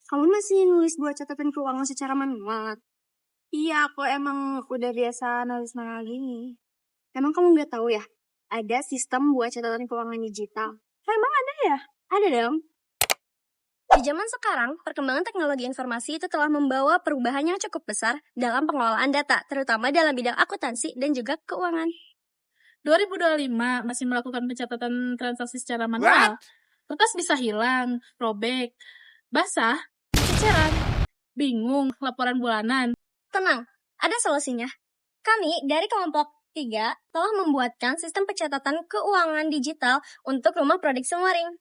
Kamu masih nulis buat catatan keuangan secara manual? Iya, aku emang udah biasa nulis manual gini. Emang kamu nggak tahu ya? Ada sistem buat catatan keuangan digital. Emang ada ya? Ada dong. Di zaman sekarang, perkembangan teknologi informasi itu telah membawa perubahan yang cukup besar dalam pengelolaan data, terutama dalam bidang akuntansi dan juga keuangan. 2025 masih melakukan pencatatan transaksi secara manual. Kertas bisa hilang, robek, basah, ceceran, bingung, laporan bulanan. Tenang, ada solusinya. Kami dari kelompok 3 telah membuatkan sistem pencatatan keuangan digital untuk rumah produksi waring.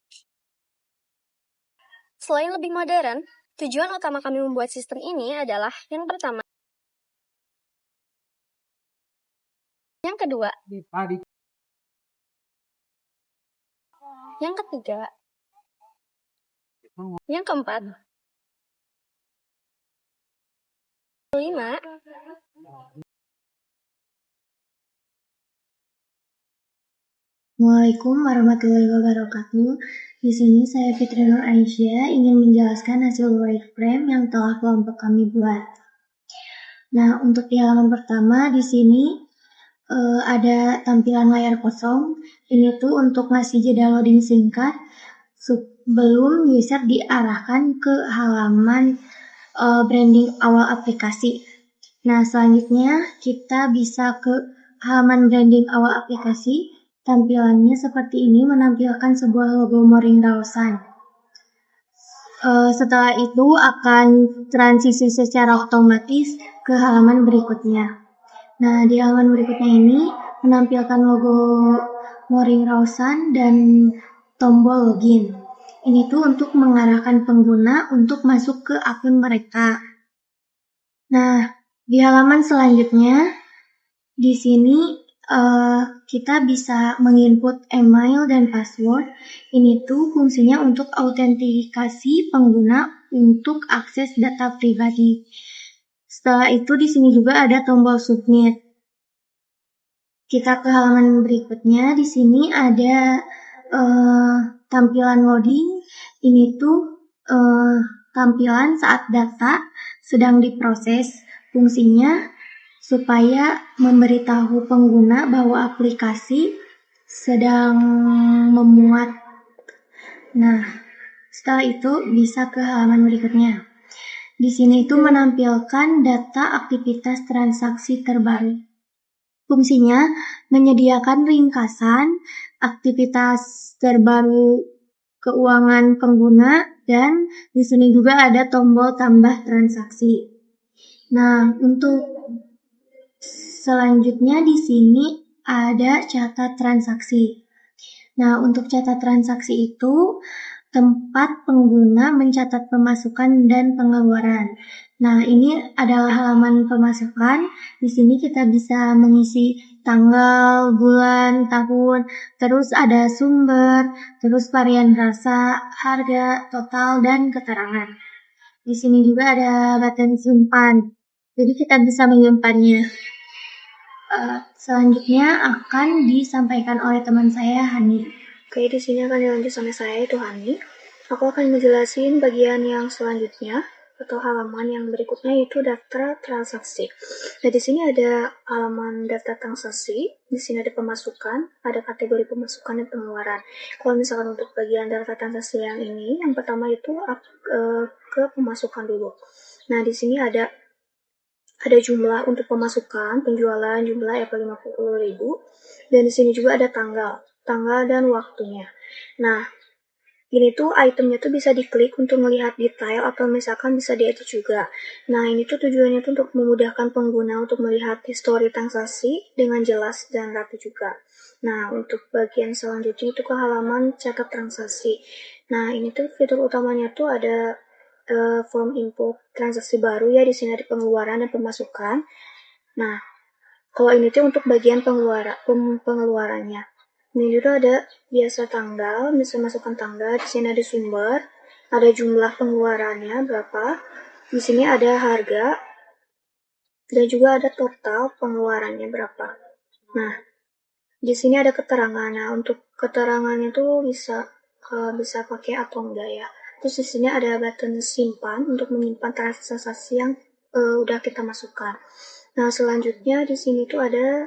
Selain lebih modern, tujuan utama kami membuat sistem ini adalah yang pertama. Yang kedua. Yang ketiga. Yang keempat. 5. Assalamualaikum warahmatullahi wabarakatuh. Di sini saya Fitri Nur Aisyah ingin menjelaskan hasil wireframe yang telah kelompok kami buat. Nah, untuk di halaman pertama di sini ada tampilan layar kosong. Ini tuh untuk ngasih jeda loading singkat sebelum user diarahkan ke halaman branding awal aplikasi. Nah, selanjutnya kita bisa ke halaman branding awal aplikasi. Tampilannya seperti ini, menampilkan sebuah logo Moring Rawson. Setelah itu akan transisi secara otomatis ke halaman berikutnya. Nah, di halaman berikutnya ini menampilkan logo Moring Rawson dan tombol login. Ini tuh untuk mengarahkan pengguna untuk masuk ke akun mereka. Nah, di halaman selanjutnya di sini kita bisa menginput email dan password. Ini tuh fungsinya untuk autentikasi pengguna untuk akses data pribadi. Setelah itu di sini juga ada tombol submit. Kita ke halaman berikutnya. Di sini ada tampilan loading. Ini tuh tampilan saat data sedang diproses. Fungsinya supaya memberitahu pengguna bahwa aplikasi sedang memuat. Nah, setelah itu bisa ke halaman berikutnya. Di sini itu menampilkan data aktivitas transaksi terbaru. Fungsinya menyediakan ringkasan aktivitas terbaru keuangan pengguna dan di sini juga ada tombol tambah transaksi. Nah, untuk selanjutnya di sini ada catat transaksi. Nah, untuk catat transaksi itu tempat pengguna mencatat pemasukan dan pengeluaran. Nah, ini adalah halaman pemasukan. Di sini kita bisa mengisi tanggal, bulan, tahun, terus ada sumber, terus varian rasa, harga, total, dan keterangan. Di sini juga ada button simpan. Jadi kita bisa menyimpannya. Selanjutnya akan disampaikan oleh teman saya, Hani. Oke, di sini akan dilanjut sama saya, itu Hani. Aku akan menjelasin bagian yang selanjutnya atau halaman yang berikutnya, yaitu daftar transaksi. Nah, di sini ada halaman daftar transaksi. Di sini ada pemasukan, ada kategori pemasukan dan pengeluaran. Kalau misalkan untuk bagian daftar transaksi yang ini, yang pertama itu ke pemasukan dulu. Nah, di sini ada jumlah untuk pemasukan, penjualan, jumlah Rp50.000, dan di sini juga ada tanggal dan waktunya. Nah, ini tuh itemnya tuh bisa diklik untuk melihat detail atau misalkan bisa diedit juga. Nah, ini tuh tujuannya tuh untuk memudahkan pengguna untuk melihat histori transaksi dengan jelas dan rapi juga. Nah, untuk bagian selanjutnya itu ke halaman catat transaksi. Nah, ini tuh fitur utamanya tuh ada form info transaksi baru ya, di sini ada pengeluaran dan pemasukan. Nah, kalau ini tuh untuk bagian pengeluarannya. Ini juga ada biasa tanggal, bisa masukkan tanggal. Di sini ada sumber, ada jumlah pengeluarannya berapa. Di sini ada harga, dan juga ada total pengeluarannya berapa. Nah, di sini ada keterangan. Nah, untuk keterangannya tuh bisa pakai atau enggak ya. Terus di sini ada button simpan untuk menyimpan transaksi yang udah kita masukkan. Nah, selanjutnya di sini tuh ada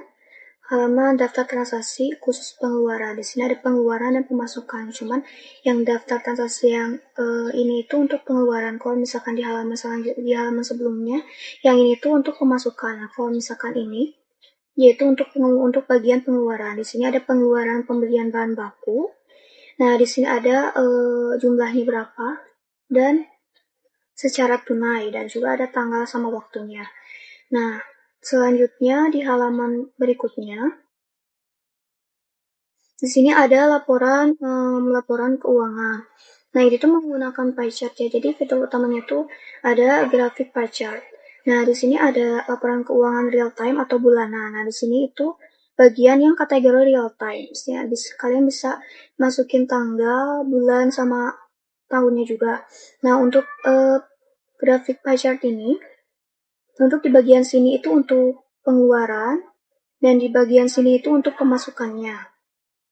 halaman daftar transaksi khusus pengeluaran. Di sini ada pengeluaran dan pemasukan. Cuman yang daftar transaksi yang ini itu untuk pengeluaran. Kalau misalkan di halaman sebelumnya, yang ini tuh untuk pemasukan. Nah, kalau misalkan ini yaitu untuk bagian pengeluaran. Di sini ada pengeluaran pembelian bahan baku. Nah, di sini ada jumlahnya berapa dan secara tunai dan juga ada tanggal sama waktunya. Nah, selanjutnya di halaman berikutnya, di sini ada laporan keuangan. Nah, itu tuh menggunakan pie chart ya. Jadi fitur utamanya tuh ada grafik pie chart. Nah, di sini ada laporan keuangan real time atau bulanan. Nah, di sini itu bagian yang kategori real time. Kalian bisa masukin tanggal, bulan, sama tahunnya juga. Nah, untuk grafik pie chart ini, untuk di bagian sini itu untuk pengeluaran, dan di bagian sini itu untuk pemasukannya.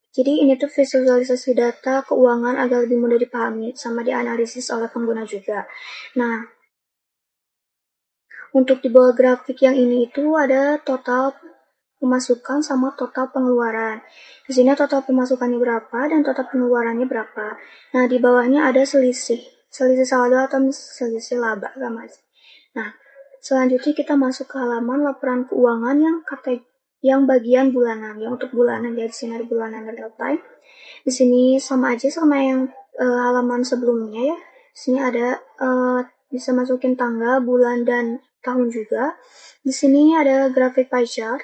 Jadi ini tuh visualisasi data keuangan agar lebih mudah dipahami sama dianalisis oleh pengguna juga. Nah, untuk di bawah grafik yang ini itu ada total pemasukan sama total pengeluaran. Di sini total pemasukannya berapa dan total pengeluarannya berapa. Nah, di bawahnya ada selisih saldo atau selisih laba sama. Nah, selanjutnya kita masuk ke halaman laporan keuangan yang bagian bulanan. Yang untuk bulanan, jadi di sini ada bulanan real time. Di sini sama aja sama yang halaman sebelumnya ya. Di sini ada bisa masukin tanggal, bulan, dan tahun juga. Di sini ada grafik pie chart.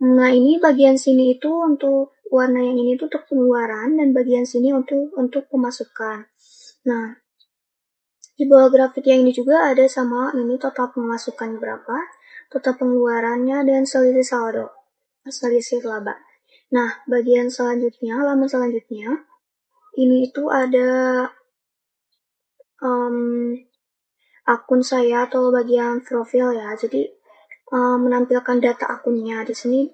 Nah, ini bagian sini itu untuk warna yang ini tuh untuk pengeluaran dan bagian sini untuk pemasukan. Nah, di bawah grafik yang ini juga ada sama ini total pemasukannya berapa, total pengeluarannya, dan selisih saldo, selisih laba. Nah, bagian selanjutnya, halaman selanjutnya, ini itu ada akun saya atau bagian profil ya. Jadi menampilkan data akunnya. Di sini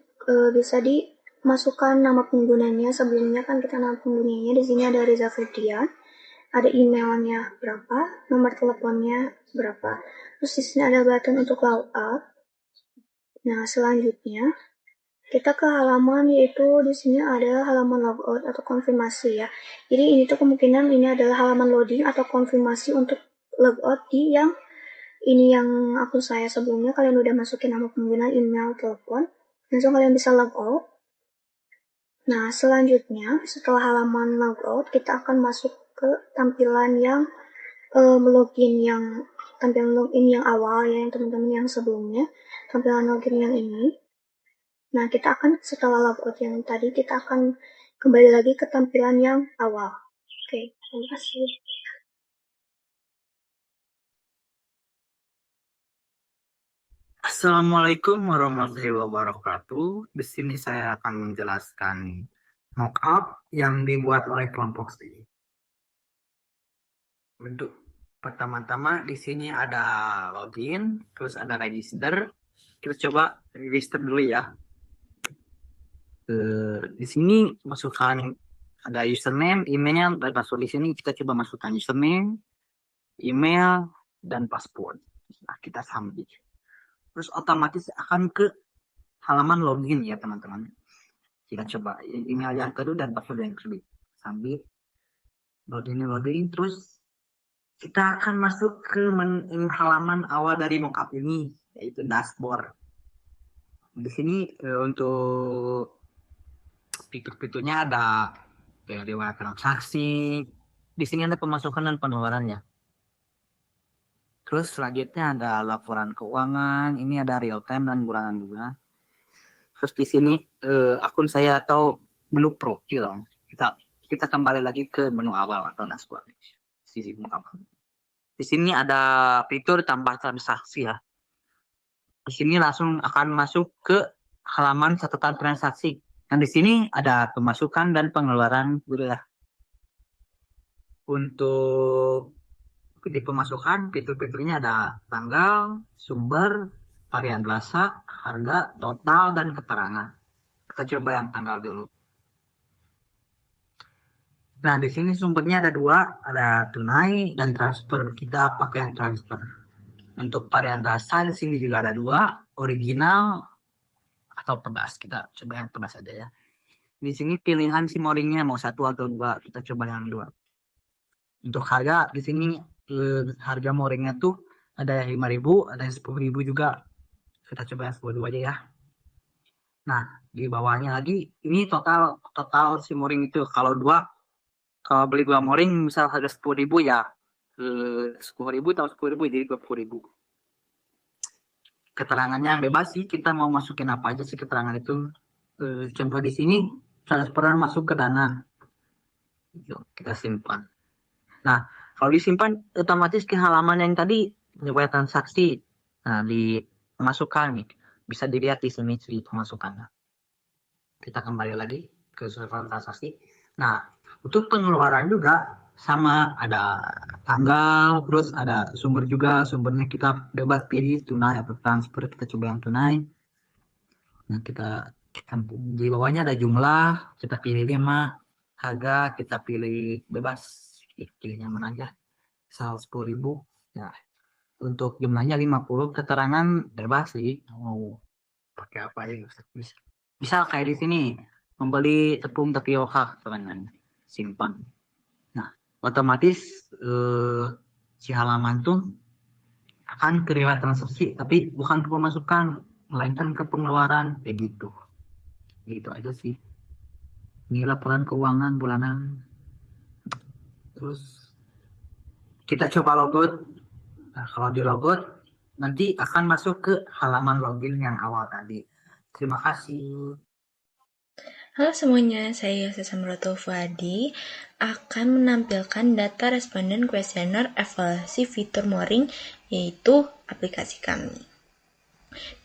bisa dimasukkan nama penggunanya. Sebelumnya kan kita nama penggunanya. Di sini ada Riza Febrian. Ada emailnya berapa, nomor teleponnya berapa. Terus di sini ada button untuk log out. Nah, selanjutnya kita ke halaman, yaitu di sini ada halaman logout atau konfirmasi ya. Jadi ini tuh kemungkinan ini adalah halaman loading atau konfirmasi untuk logout di yang ini yang akun saya sebelumnya. Kalian udah masukin nama pengguna, email, telepon, langsung kalian bisa logout. Nah, selanjutnya setelah halaman logout, kita akan masuk ke tampilan yang tampilan login yang awal ya, yang teman-teman yang sebelumnya, tampilan login yang ini. Nah, kita akan setelah logout yang tadi, kita akan kembali lagi ke tampilan yang awal. Oke, terima kasih. Assalamualaikum warahmatullahi wabarakatuh. Di sini saya akan menjelaskan mockup yang dibuat oleh kelompok studi. Bentuk pertama-tama di sini ada login, terus ada register. Kita coba register dulu ya. Di sini masukkan ada username, email, dan password. Di sini kita coba masukkan username, email, dan password. Nah, kita submit. Terus otomatis akan ke halaman login ya teman-teman. Kita coba email yang kedua dan password yang kedua. Sambil loading, terus kita akan masuk ke halaman awal dari mockup ini, yaitu dashboard. Di sini untuk fitur-fiturnya ada riwayat transaksi. Di sini ada pemasukan dan pengeluarannya. Terus selanjutnya ada laporan keuangan, ini ada real time dan bulanan juga. Terus di sini akun saya atau menu profil. Kita kembali lagi ke menu awal atau dashboard. Sisi muka. Di sini ada fitur tambah transaksi ya. Di sini langsung akan masuk ke halaman catatan transaksi. Nah, di sini ada pemasukan dan pengeluaran ya. Untuk di pemasukan, fitur-fiturnya ada tanggal, sumber, varian rasa, harga, total, dan keterangan. Kita coba yang tanggal dulu. Nah, di sini sumbernya ada dua, ada tunai dan transfer. Kita pakai yang transfer. Untuk varian rasa di sini juga ada dua, original atau pedas. Kita coba yang pedas aja ya. Di sini pilihan si moringnya mau satu atau dua. Kita coba yang dua. Untuk harga di sini harga moringnya tuh ada yang 5.000, ada yang 10.000 juga. Kita coba yang 10.000 aja ya. Nah, di bawahnya lagi ini total si moring itu kalau beli dua moring misal harga 10.000 ya 10.000 atau 10.000 jadi 20.000. Keterangannya bebas sih, kita mau masukin apa aja sih keterangan itu. Contoh di sini transferan masuk ke Dana. Yuk, kita simpan. Nah, kalau disimpan otomatis ke halaman yang tadi riwayat transaksi. Nah, dimasukkan nih. Bisa dilihat di sini di pemasukannya. Kita kembali lagi ke server transaksi. Nah, untuk pengeluaran juga sama, ada tanggal, terus ada sumber juga. Sumbernya kita bebas pilih tunai atau transfer. Kita coba yang tunai. Nah, kita di bawahnya ada jumlah, kita pilih 5. Harga kita pilih bebas, pilihnya mana aja. Misal 10.000. Nah, untuk jumlahnya 50, keterangan bebas sih. Mau pakai apa ya? Bisa kayak di sini, membeli tepung tapioka, teman-teman. Simpan. Nah, otomatis si halaman tuh akan ke riwayat transaksi, tapi bukan ke pemasukan, melainkan ke pengeluaran, kayak gitu. Gitu aja sih. Ini laporan keuangan bulanan. Terus kita coba logout. Nah, kalau di logout nanti akan masuk ke halaman login yang awal tadi. Terima kasih. Halo semuanya, saya Yasa Samroto Fuadi akan menampilkan data responden kuesioner evaluasi fitur Moring, yaitu aplikasi kami.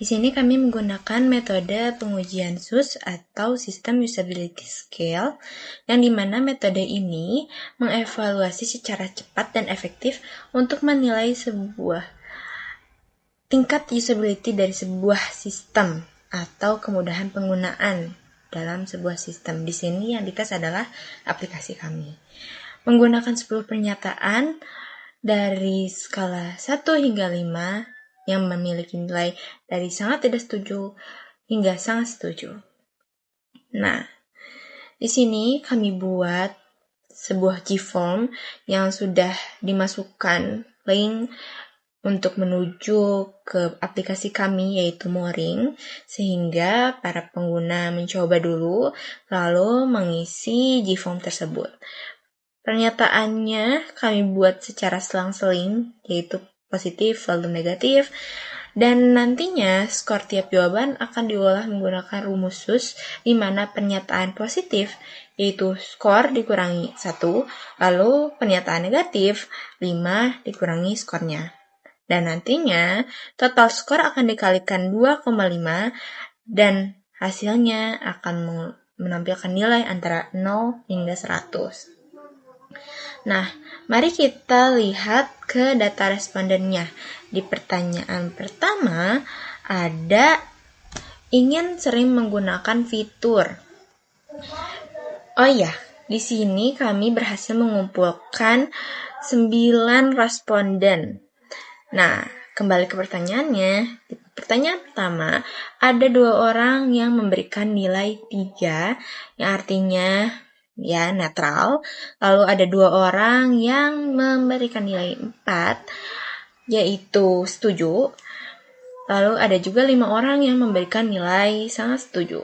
Di sini kami menggunakan metode pengujian SUS atau System Usability Scale, yang dimana metode ini mengevaluasi secara cepat dan efektif untuk menilai sebuah tingkat usability dari sebuah sistem atau kemudahan penggunaan dalam sebuah sistem. Di sini yang dites adalah aplikasi kami. Menggunakan 10 pernyataan dari skala 1 hingga 5 yang memiliki nilai dari sangat tidak setuju hingga sangat setuju. Nah, di sini kami buat sebuah G-form yang sudah dimasukkan link untuk menuju ke aplikasi kami yaitu Moring, sehingga para pengguna mencoba dulu lalu mengisi G-form tersebut. Pernyataannya kami buat secara selang-seling, yaitu positif lalu negatif, dan nantinya skor tiap jawaban akan diolah menggunakan rumus SUS, di mana pernyataan positif yaitu skor dikurangi 1, lalu pernyataan negatif 5 dikurangi skornya. Dan nantinya total skor akan dikalikan 2,5 dan hasilnya akan menampilkan nilai antara 0 hingga 100. Nah, mari kita lihat ke data respondennya. Di pertanyaan pertama, ada ingin sering menggunakan fitur. Oh iya, di sini kami berhasil mengumpulkan 9 responden. Nah, kembali ke pertanyaannya. Di pertanyaan pertama, ada 2 orang yang memberikan nilai 3, yang artinya ya netral. Lalu ada 2 orang yang memberikan nilai 4, yaitu setuju. Lalu ada juga 5 orang yang memberikan nilai sangat setuju.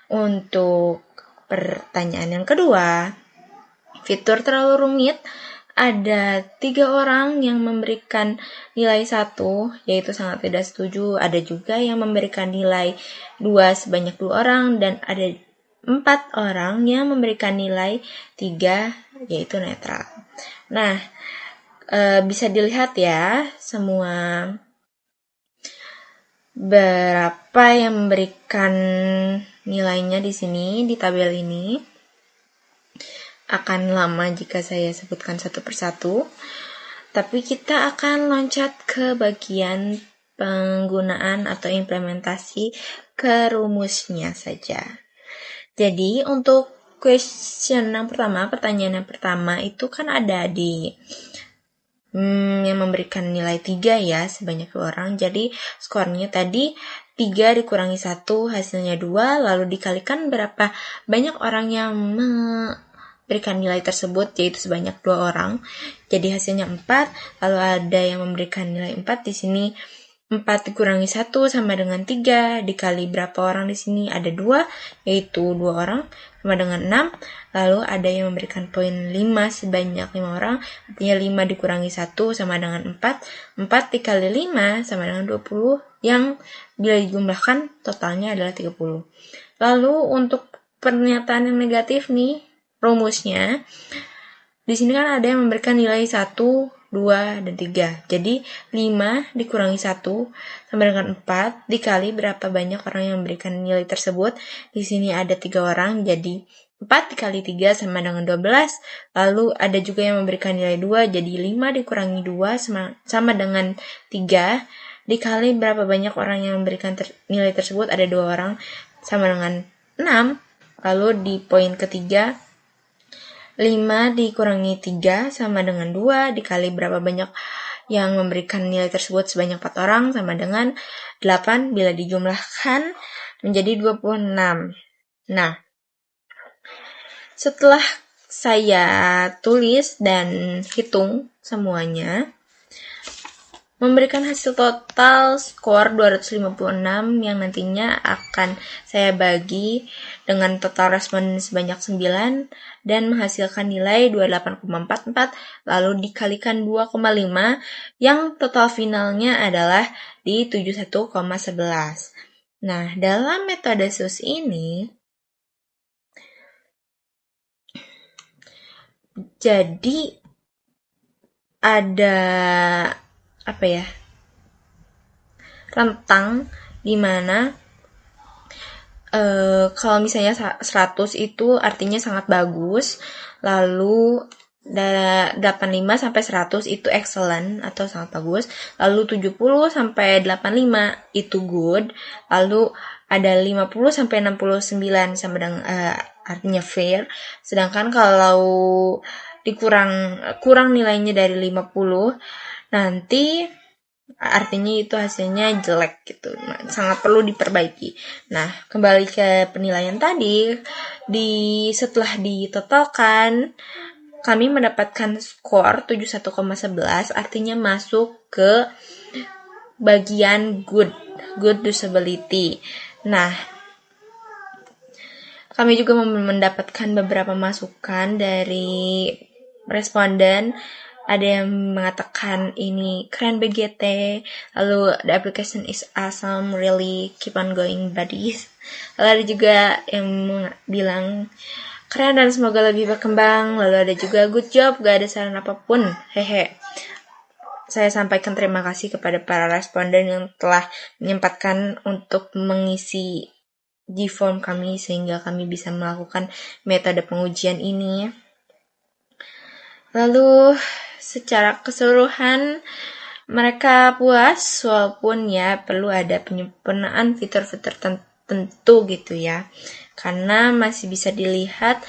Untuk pertanyaan yang kedua, fitur terlalu rumit. Ada 3 orang yang memberikan nilai 1, yaitu sangat tidak setuju. Ada juga yang memberikan nilai 2 sebanyak 2 orang, dan ada 4 orang yang memberikan nilai 3, yaitu netral. Nah, bisa dilihat ya semua berapa yang memberikan nilainya di sini, di tabel ini. Akan lama jika saya sebutkan satu persatu, tapi kita akan loncat ke bagian penggunaan atau implementasi ke rumusnya saja. Jadi untuk pertanyaan yang pertama itu kan ada di yang memberikan nilai 3 ya, sebanyak 2 orang. Jadi skornya tadi 3 dikurangi 1 hasilnya 2, lalu dikalikan berapa banyak orang yang memberikan nilai tersebut, yaitu sebanyak 2 orang. Jadi hasilnya 4, lalu ada yang memberikan nilai 4 di sini. 4 dikurangi 1 sama dengan 3, dikali berapa orang di sini? Ada 2, yaitu 2 orang, sama dengan 6. Lalu ada yang memberikan poin 5 sebanyak 5 orang, artinya 5 dikurangi 1 sama dengan 4. 4 dikali 5 sama dengan 20, yang bila dijumlahkan totalnya adalah 30. Lalu untuk pernyataan yang negatif nih, rumusnya, di sini kan ada yang memberikan nilai 1, 2, dan 3. Jadi 5 dikurangi 1 sama dengan 4 dikali berapa banyak orang yang memberikan nilai tersebut. Di sini ada 3 orang, jadi 4 dikali 3 sama dengan 12. Lalu ada juga yang memberikan nilai 2, jadi 5 dikurangi 2 sama dengan 3 dikali berapa banyak orang yang memberikan nilai tersebut. Ada 2 orang, sama dengan 6. Lalu di poin ketiga, 5 dikurangi 3 sama dengan 2 dikali berapa banyak yang memberikan nilai tersebut, sebanyak 4 orang, sama dengan 8 bila dijumlahkan menjadi 26. Nah, setelah saya tulis dan hitung semuanya, memberikan hasil total skor 256 yang nantinya akan saya bagi dengan total respon sebanyak 9 dan menghasilkan nilai 28,44, lalu dikalikan 2,5 yang total finalnya adalah di 71,11. Nah, dalam metode SUS ini jadi ada rentang di mana kalau misalnya 100 itu artinya sangat bagus, lalu 85 sampai 100 itu excellent atau sangat bagus, lalu 70 sampai 85 itu good, lalu ada 50 sampai 69 sama dengan artinya fair. Sedangkan kalau kurang nilainya dari 50 nanti artinya itu hasilnya jelek gitu. Nah, sangat perlu diperbaiki. Nah, kembali ke penilaian tadi, setelah ditotalkan kami mendapatkan skor 71,11, artinya masuk ke bagian good usability. Nah, kami juga mendapatkan beberapa masukan dari responden. Ada yang mengatakan ini keren BGT, lalu the application is awesome, really keep on going buddies. Lalu ada juga yang bilang keren dan semoga lebih berkembang. Lalu ada juga good job, gak ada saran apapun, hehe. Saya sampaikan terima kasih kepada para responden yang telah menyempatkan untuk mengisi di form kami sehingga kami bisa melakukan metode pengujian ini. Lalu secara keseluruhan mereka puas, walaupun ya perlu ada penyempurnaan fitur-fitur tertentu gitu ya, karena masih bisa dilihat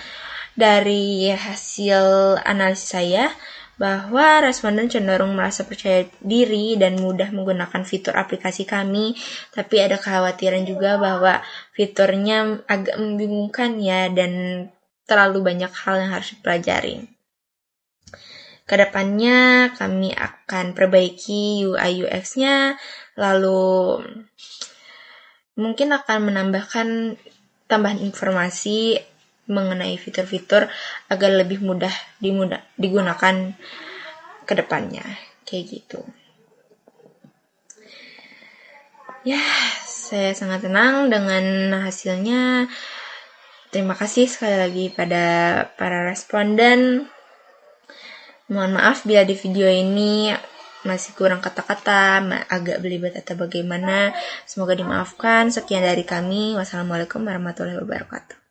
dari hasil analisis saya bahwa responden cenderung merasa percaya diri dan mudah menggunakan fitur aplikasi kami, tapi ada kekhawatiran juga bahwa fiturnya agak membingungkan ya, dan terlalu banyak hal yang harus dipelajari. Kedepannya kami akan perbaiki UI UX-nya, lalu mungkin akan menambahkan tambahan informasi mengenai fitur-fitur agar lebih mudah digunakan ke depannya, kayak gitu. Ya, saya sangat senang dengan hasilnya. Terima kasih sekali lagi pada para responden. Mohon maaf bila di video ini masih kurang kata-kata, agak belibet atau bagaimana. Semoga dimaafkan. Sekian dari kami. Wassalamualaikum warahmatullahi wabarakatuh.